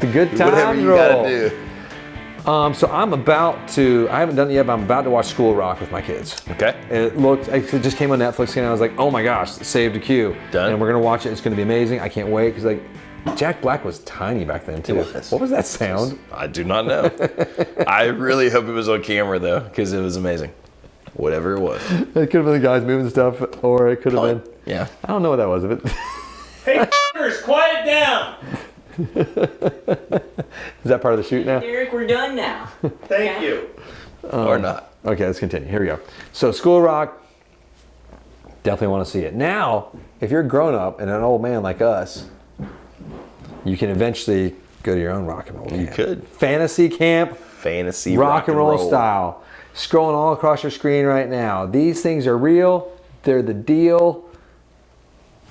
The good times Whatever you roll. gotta do. So I haven't done it yet, but I'm about to watch School Rock with my kids. Okay. It just came on Netflix and I was like, oh my gosh, saved a queue. Done. And we're gonna watch it. It's gonna be amazing. I can't wait because like Jack Black was tiny back then too. It was. What was that sound? I do not know. I really hope it was on camera though, because it was amazing. Whatever it was. It could have been the guys moving stuff, or it could have been. Yeah. I don't know what that was. Hey, f***ers, quiet down! Is that part of the shoot now? Derek, we're done now. Thank you. Or not. Okay, let's continue. Here we go. So School Rock, definitely want to see it. Now, if you're a grown up and an old man like us, you can eventually go to your own rock and roll camp. You could. Fantasy camp, Fantasy rock and roll style. Scrolling all across your screen right now. These things are real. They're the deal.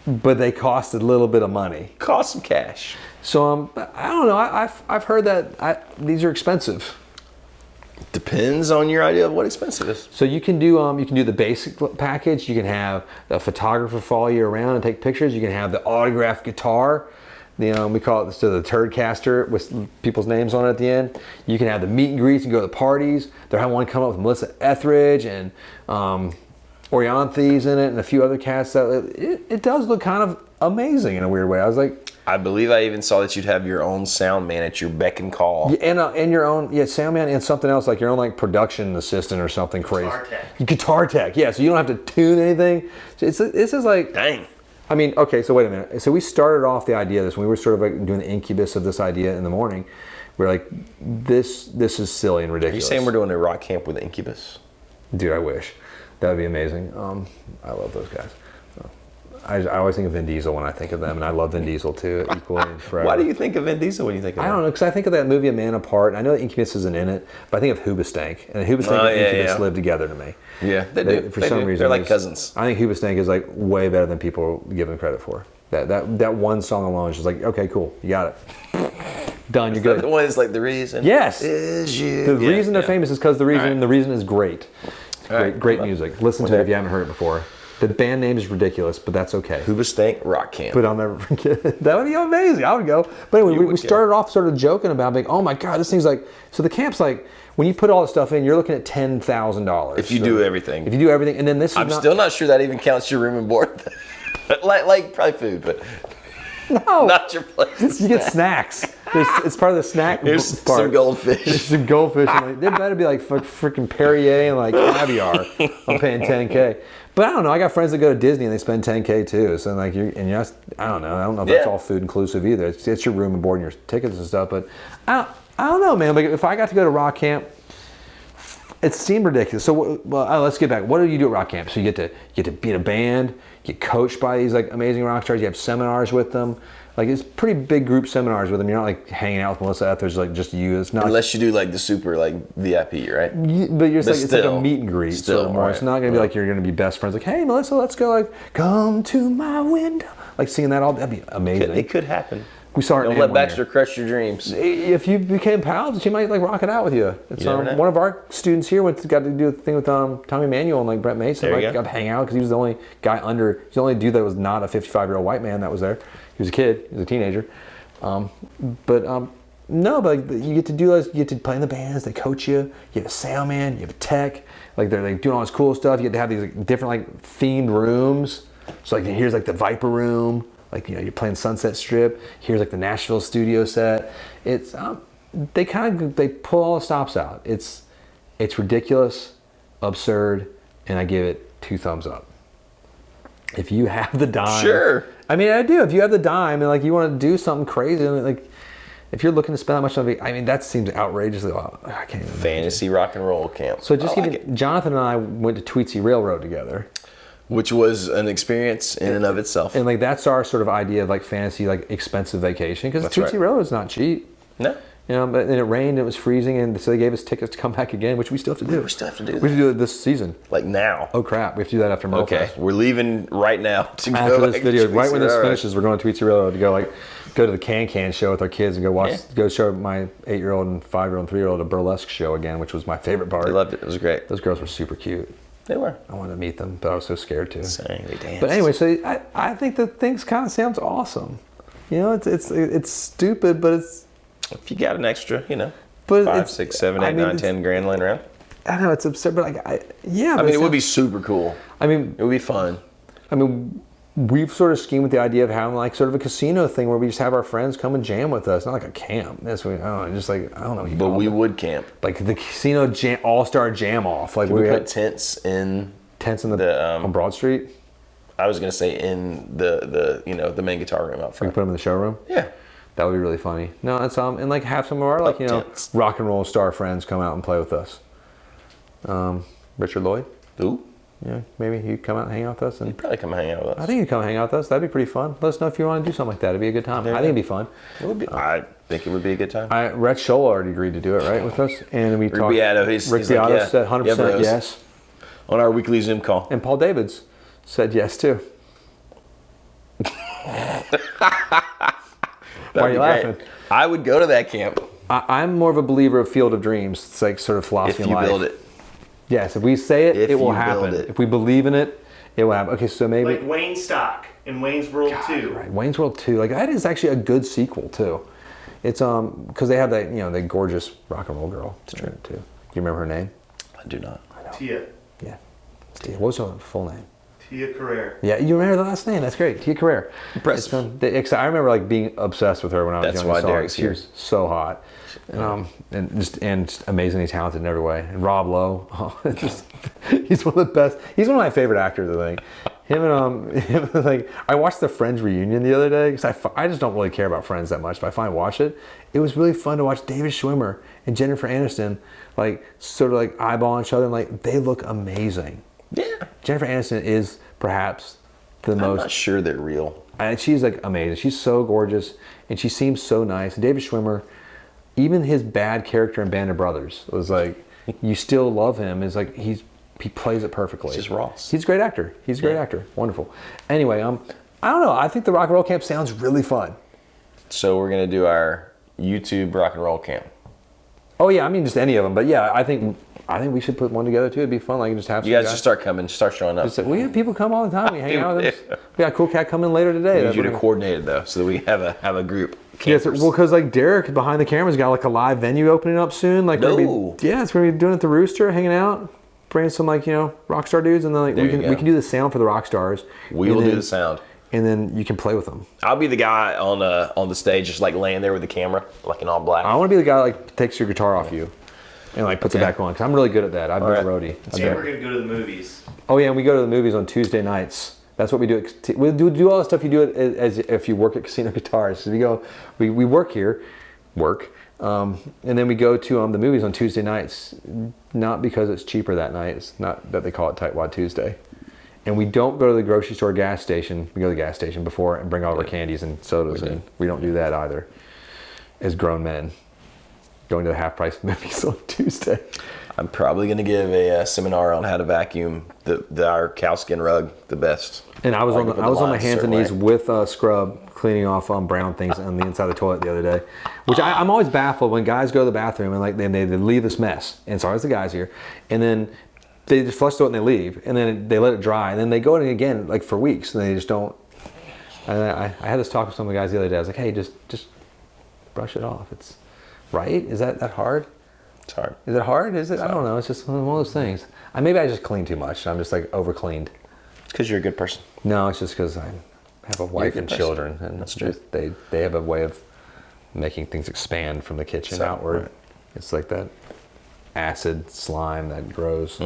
But they cost a little bit of money. Cost some cash. So I don't know. I've heard that these are expensive. Depends on your idea of what expensive is. So you can do the basic package. You can have a photographer follow you around and take pictures. You can have the autographed guitar. We call it the turd caster with people's names on it at the end. You can have the meet and greets and go to the parties. They're having one come up with Melissa Etheridge and Orianthes in it and a few other cats. It does look kind of amazing in a weird way. I was like, I believe I even saw that you'd have your own sound man at your beck and call. and your own sound man and something else like your own like production assistant or something crazy. Guitar tech. Yeah, so you don't have to tune anything. This is like Dang. I mean, okay, so wait a minute. So we started off the idea of this when we were sort of like doing the incubus of this idea in the morning. We're like, this is silly and Are you ridiculous. saying we're doing a rock camp with Incubus? Dude, I wish. That would be amazing. I love those guys. I always think of Vin Diesel when I think of them, and I love Vin Diesel too, equally and forever. Why do you think of Vin Diesel when you think of I don't know, because I think of that movie A Man Apart. I know that Incubus isn't in it, but I think of Hoobastank, and Hoobastank and Incubus live together to me. Yeah, they do. For some reason, They're like cousins. I think Hoobastank is like way better than people give him credit for. That one song alone is just like, okay, cool, you got it. Done, you're good. The one is like the reason. Yes. Is you. The reason they're famous is because the reason, All right. the reason is great. Great music. Listen to it if you haven't heard it before. The band name is ridiculous, but that's okay. Hoobastank Rock Camp. But I'll never forget it. That would be amazing. I would go. But anyway, we started off sort of joking about like, oh my God, this thing's like, so the camp's like, when you put all this stuff in, you're looking at $10,000. If you do everything. If you do everything, and then this is I'm still not sure that even counts your room and board. like probably food, but no, not your place. You get snacks. It's part of the snack Here's part. some goldfish. There's some goldfish. And like, there better be like freaking Perrier and like caviar. I'm paying $10K. But I don't know. I got friends that go to Disney and they spend $10K too. So like I don't know if that's all food inclusive either. It's your room and board and your tickets and stuff. But I don't know, man. Like if I got to go to rock camp, it seemed ridiculous. So let's get back. What do you do at rock camp? So you get to be in a band. You get coached by these like amazing rock stars. You have seminars with them. Like it's pretty big group seminars with them. You're not like hanging out with Melissa Etheridge, like just you. It's not unless you do like the super like VIP, right? But you're just it's like a meet and greet. Still, sort of more. right. It's not gonna be like you're gonna be best friends. Like, hey Melissa, let's go. Like, come to my window. Like singing that all. That'd be amazing. It could happen. We saw her. Don't let Baxter crush your dreams. If you became pals, she might like rock it out with you. It's one of our students here got to do a thing with Tommy Manuel and like Brett Mason. Like got to hang out because he was the only guy he's the only dude that was not a 55-year-old white man that was there. He was a kid. He was a teenager. No, but like, you get to do those. You get to play in the bands. They coach you. You have a sound man. You have a tech. Like they're like doing all this cool stuff. You get to have these like, different like themed rooms. So like here's like the Viper room. Like you're playing Sunset Strip. Here's like the Nashville studio set. It's they pull all the stops out. It's ridiculous, absurd, and I give it 2 thumbs up. If you have the dime, sure. I mean, I do. If you have the dime and like you want to do something crazy, like if you're looking to spend that much on it, I mean, that seems outrageously. I can't even Fantasy rock and roll camp. So just Jonathan and I went to Tweetsie Railroad together, which was an experience in and of itself. And like that's our sort of idea of like fantasy, like expensive vacation because Tweetsie Railroad is not cheap. No. But then it rained, it was freezing, and so they gave us tickets to come back again, which we still have to do. We still have to do that. We have to do it this season. Like now. Oh crap, we have to do that after Merle Okay, Fest. we're leaving right now to after go this video. Right when this finishes, we're going to Tweetsie Railroad to go to the Can show with our kids and go show my 8-year-old and 5-year-old and 3-year-old a burlesque show again, which was my favorite part. I loved it. It was great. Those girls were super cute. They were. I wanted to meet them, but I was so scared to. Sang, they danced. But anyway, so I think the things kind of sounds awesome. It's stupid, but it's If you got an extra, But 5, 6, 7, 8, 9, 10 grand laying around. I know it's absurd, but I mean, it would be super cool. I mean, it would be fun. I mean, we've sort of schemed with the idea of having like sort of a casino thing where we just have our friends come and jam with us. Not like a camp. That's what I don't know. Just like I don't know. But we would camp. Like the casino all-star jam off. Like we put tents in on Broad Street. I was gonna say in the main guitar room out front. We put them in the showroom. Yeah. That would be really funny. No, that's and like have some of our tents. Rock and roll star friends come out and play with us. Richard Lloyd. Ooh. Yeah, maybe he'd come out and hang out with us. He'd probably come hang out with us. I think he'd come hang out with us. That'd be pretty fun. Let us know if you want to do something like that. It'd be a good time. I think it'd be fun. It would be. I think it would be a good time. Rhett Scholl already agreed to do it, right, with us, and we talked. Rick Beato said 100% yes on our weekly Zoom call, and Paul Davids said yes too. Why are you laughing? I would go to that camp. I'm more of a believer of Field of Dreams. It's like sort of philosophy in life. If you build it. Yes, if we say it, it will happen. If we believe in it, it will happen. Okay, so maybe like Wayne Stock in Wayne's World 2. Right, Wayne's World 2. Like that is actually a good sequel too. It's because they have that the gorgeous rock and roll girl. It's true too. Do you remember her name? I do not. Tia. Yeah, Tia. What was her full name? Tia Carrere. Yeah, you remember the last name? That's great. Tia Carrere. Impressive. I remember like being obsessed with her when I was young. That's why Derek's here. She was so hot. And just amazingly talented in every way. And Rob Lowe, he's one of the best. He's one of my favorite actors, I think. Him like I watched the Friends reunion the other day because I just don't really care about Friends that much, but I finally watched it. It was really fun to watch David Schwimmer and Jennifer Aniston like sort of like eyeballing each other and like they look amazing. Yeah, Jennifer Aniston is perhaps the most. I'm not sure they're real. She's like amazing. She's so gorgeous and she seems so nice. And David Schwimmer. Even his bad character in Band of Brothers was like, you still love him. Is like he plays it perfectly. He's just Ross. He's a great actor. He's a great actor. Wonderful. Anyway, I don't know. I think the rock and roll camp sounds really fun. So we're gonna do our YouTube rock and roll camp. Oh yeah, I mean just any of them. But yeah, I think we should put one together too. It'd be fun. Like just have you guys just start coming, start showing up. We have people come all the time. We hang out with them. We got a cool cat coming later today. We need you to coordinate it though, so that we have a group. Yes, well, because like Derek behind the camera's got like a live venue opening up soon. Like it's gonna be doing it at the Rooster, hanging out, bringing some rock star dudes, and then like we can do the sound for the rock stars. We will do the sound, and then you can play with them. I'll be the guy on the stage, just like laying there with the camera, like in all black. I want to be the guy that like takes your guitar off you, and like puts it back on. Because I'm really good at that. I've been a roadie. Today we're gonna go to the movies. Oh yeah, and we go to the movies on Tuesday nights. That's what we do. We do all the stuff you do as if you work at Casino Guitars. So we work here, and then we go to the movies on Tuesday nights. Not because it's cheaper that night. It's not that they call it Tightwad Tuesday. And we don't go to the grocery store gas station. We go to the gas station before and bring all of our candies and sodas in. We don't do that either. As grown men, going to the half price movies on Tuesday. I'm probably going to give a seminar on how to vacuum our cowskin rug the best. And I was on my hands and knees with a scrub cleaning off brown things on the inside of the toilet the other day, which I'm always baffled when guys go to the bathroom and like they leave this mess. And sorry, it's the guys here, and then they just flush the toilet and they leave, and then they let it dry, and then they go in again like for weeks, and they just don't. And I had this talk with some of the guys the other day. I was like, hey, just brush it off. It's right. Is that hard? It's hard. Is it hard? Is it? I don't know. It's just one of those things. Maybe I just clean too much. I'm just like over cleaned. It's because you're a good person. No, it's just because I have a wife and children, and that's true. They have a way of making things expand from the kitchen outward. Right. It's like that acid slime that grows.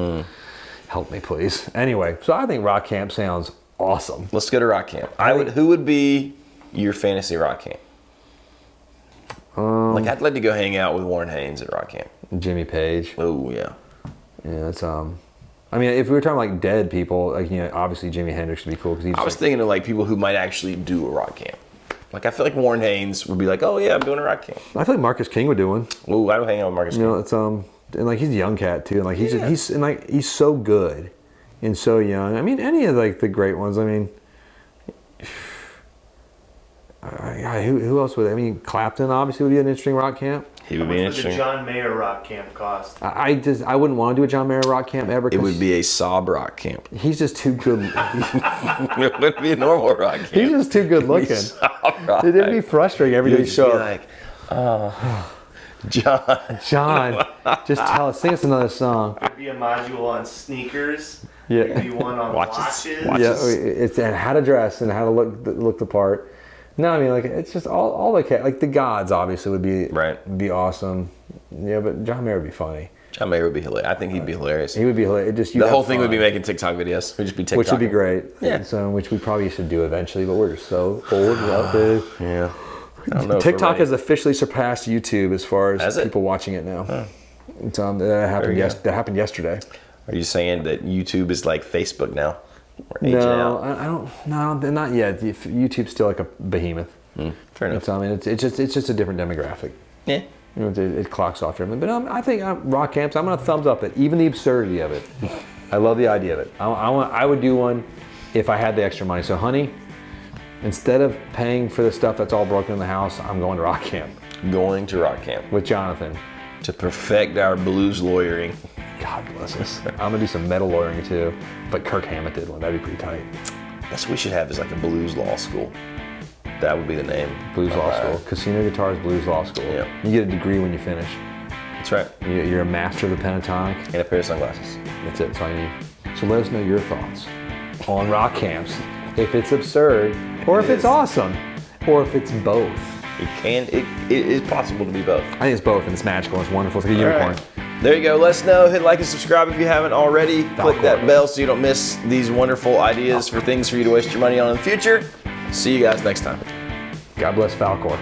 Help me, please. Anyway, so I think rock camp sounds awesome. Let's go to rock camp. Who would be your fantasy rock camp? Like I'd like to go hang out with Warren Haynes at rock camp. Jimmy Page. Oh yeah. Yeah, it's I mean, if we were talking like dead people, like obviously Jimi Hendrix would be cool because I was thinking of like people who might actually do a rock camp. Like I feel like Warren Haynes would be like, oh yeah, I'm doing a rock camp. I feel like Marcus King would do one. Oh, I would hang out with Marcus King. It's and like he's a young cat too, and like he's so good and so young. I mean, any of like the great ones. I mean, who else would? I mean, Clapton obviously would be an interesting rock camp. He would be interesting. What would the John Mayer rock camp cost? I wouldn't want to do a John Mayer rock camp ever. It would be a sob rock camp. He's just too good. It wouldn't be a normal rock camp. He's just too good looking. It'd be frustrating every day you show up. Like, John, just sing us another song. There'd be a module on sneakers. Yeah. There'd be one on watches. Yeah, it's and how to dress and how to look the part. No, I mean like it's just all like the gods obviously would be awesome. Yeah, but John Mayer would be funny. John Mayer would be hilarious. I think he'd be hilarious. He would be hilarious. The whole thing would be making TikTok videos. We'd just be TikTok. Which would be great. Yeah. So, which we probably should do eventually, but we're just so old and outdated. Yeah. I don't know TikTok has officially surpassed YouTube as far as Has people watching it now. Huh. That happened. That happened yesterday. Are you saying that YouTube is like Facebook now? No, I don't. No, not yet. YouTube's still like a behemoth. Fair enough. I mean, it's just a different demographic. Yeah. You know, it clocks off differently. But I think rock camps. I'm gonna thumbs up it. Even the absurdity of it. I love the idea of it. I would do one if I had the extra money. So, honey, instead of paying for the stuff that's all broken in the house, I'm going to rock camp. Going to rock camp with Jonathan to perfect our blues lawyering. God bless us. I'm gonna do some metal lawyering too. But Kirk Hammett did one. That'd be pretty tight. That's what we should have is like a blues law school. That would be the name. Blues Law School. Casino Guitars Blues Law School. Yeah. You get a degree when you finish. That's right. You're a master of the pentatonic. And a pair of sunglasses. That's it. That's all you need. So let us know your thoughts on rock camps. If it's absurd, or if it's awesome, or if it's both. It is possible to be both. I think it's both, and it's magical. It's wonderful. It's like a unicorn. Right. There you go. Let us know. Hit like and subscribe if you haven't already. Click that bell so you don't miss these wonderful ideas for things for you to waste your money on in the future. See you guys next time. God bless Falcor.